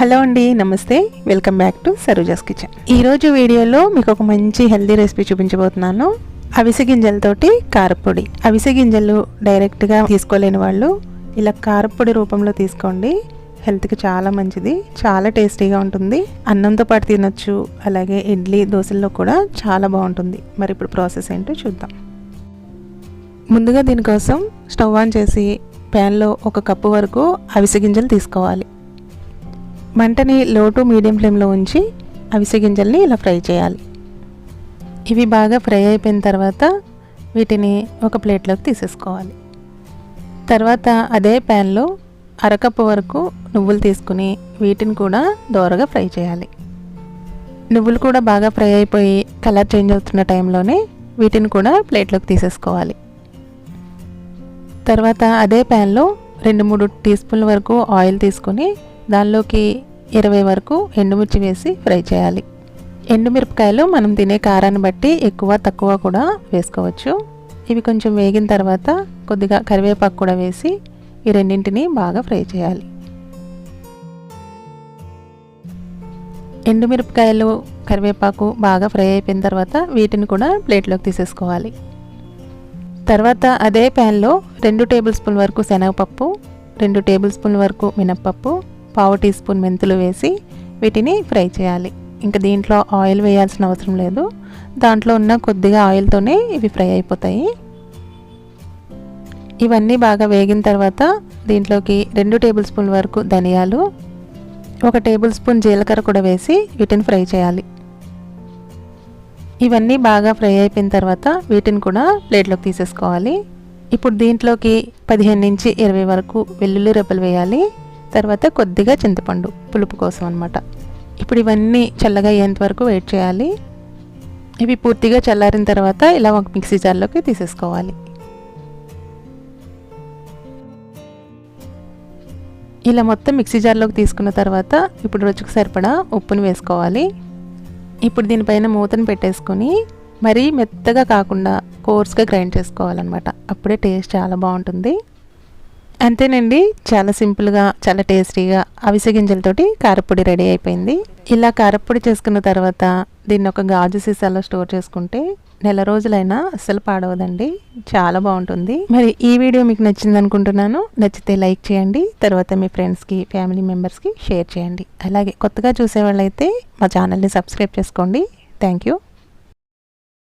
Hello అండి, నమస్తే. Welcome back to Saroja's kitchen. ఈరోజు వీడియోలో మీకు ఒక మంచి హెల్దీ రెసిపీ చూపించబోతున్నాను. అవిసె గింజలతోటి కారపొడి. అవిసె గింజలు డైరెక్ట్గా తీసుకోలేని వాళ్ళు ఇలా కారపొడి రూపంలో తీసుకోండి. హెల్త్కి చాలా మంచిది, చాలా టేస్టీగా ఉంటుంది. అన్నంతో పాటు తినొచ్చు, అలాగే ఇడ్లీ దోశల్లో కూడా చాలా బాగుంటుంది. మరి ఇప్పుడు ప్రాసెస్ ఏంటో చూద్దాం. ముందుగా దీనికోసం స్టవ్ ఆన్ చేసి ప్యాన్లో 1 కప్పు వరకు అవిసె గింజలు తీసుకోవాలి. మంటని లో టు మీడియం ఫ్లేమ్లో ఉంచి అవిసె గింజల్ని ఇలా ఫ్రై చేయాలి. ఇవి బాగా ఫ్రై అయిపోయిన తర్వాత వీటిని ఒక ప్లేట్లోకి తీసేసుకోవాలి. తర్వాత అదే ప్యాన్లో 1/2 కప్పు వరకు నువ్వులు తీసుకుని వీటిని కూడా దోరగా ఫ్రై చేయాలి. నువ్వులు కూడా బాగా ఫ్రై అయిపోయి కలర్ చేంజ్ అవుతున్న టైంలోనే వీటిని కూడా ప్లేట్లోకి తీసేసుకోవాలి. తర్వాత అదే ప్యాన్లో 2-3 టీ స్పూన్ల వరకు ఆయిల్ తీసుకొని దానిలోకి 20 వరకు ఎండుమిర్చి వేసి ఫ్రై చేయాలి. ఎండుమిరపకాయలు మనం తినే కారాన్ని బట్టి ఎక్కువ తక్కువ కూడా వేసుకోవచ్చు. ఇవి కొంచెం వేగిన తర్వాత కొద్దిగా కరివేపాకు కూడా వేసి ఈ రెండింటిని బాగా ఫ్రై చేయాలి. ఎండుమిరపకాయలు కరివేపాకు బాగా ఫ్రై అయిపోయిన తర్వాత వీటిని కూడా ప్లేట్లోకి తీసేసుకోవాలి. తర్వాత అదే ప్యాన్లో 2 టేబుల్ స్పూన్ల వరకు శనగపప్పు, 2 టేబుల్ స్పూన్ల వరకు మినప్పప్పు, 1/2 టీ స్పూన్ మెంతులు వేసి వీటిని ఫ్రై చేయాలి. ఇంకా దీంట్లో ఆయిల్ వేయాల్సిన అవసరం లేదు, దాంట్లో ఉన్న కొద్దిగా ఆయిల్తోనే ఇవి ఫ్రై అయిపోతాయి. ఇవన్నీ బాగా వేగిన తర్వాత దీంట్లోకి 2 టేబుల్ స్పూన్ల వరకు ధనియాలు, 1 టేబుల్ స్పూన్ జీలకర్ర కూడా వేసి వీటిని ఫ్రై చేయాలి. ఇవన్నీ బాగా ఫ్రై అయిపోయిన తర్వాత వీటిని కూడా ప్లేట్లోకి తీసేసుకోవాలి. ఇప్పుడు దీంట్లోకి 15 నుంచి 20 వరకు వెల్లుల్లి రెబ్బలు వేయాలి. తర్వాత కొద్దిగా చింతపండు పులుపు కోసం అన్నమాట. ఇప్పుడు ఇవన్నీ చల్లగా అయ్యేంత వరకు వెయిట్ చేయాలి. ఇవి పూర్తిగా చల్లారిన తర్వాత ఇలా ఒక మిక్సీ జార్లోకి తీసేసుకోవాలి. ఇలా మొత్తం మిక్సీ జార్లోకి తీసుకున్న తర్వాత ఇప్పుడు రుచికి సరిపడా ఉప్పుని వేసుకోవాలి. ఇప్పుడు దీనిపైన మూతను పెట్టేసుకొని మరీ మెత్తగా కాకుండా కోర్స్గా గ్రైండ్ చేసుకోవాలన్నమాట. అప్పుడే టేస్ట్ చాలా బాగుంటుంది. అంతేనండి, చాలా సింపుల్గా చాలా టేస్టీగా అవిసె గింజలతోటి కారపొడి రెడీ అయిపోయింది. ఇలా కారపొడి చేసుకున్న తర్వాత దీన్ని ఒక గాజు సీసాలో స్టోర్ చేసుకుంటే నెల రోజులైనా అస్సలు పాడవదండి. చాలా బాగుంటుంది. మరి ఈ వీడియో మీకు నచ్చింది అనుకుంటున్నాను. నచ్చితే లైక్ చేయండి, తర్వాత మీ ఫ్రెండ్స్కి ఫ్యామిలీ మెంబర్స్కి షేర్ చేయండి. అలాగే కొత్తగా చూసేవాళ్ళైతే మా ఛానల్ని సబ్స్క్రైబ్ చేసుకోండి. Thank you.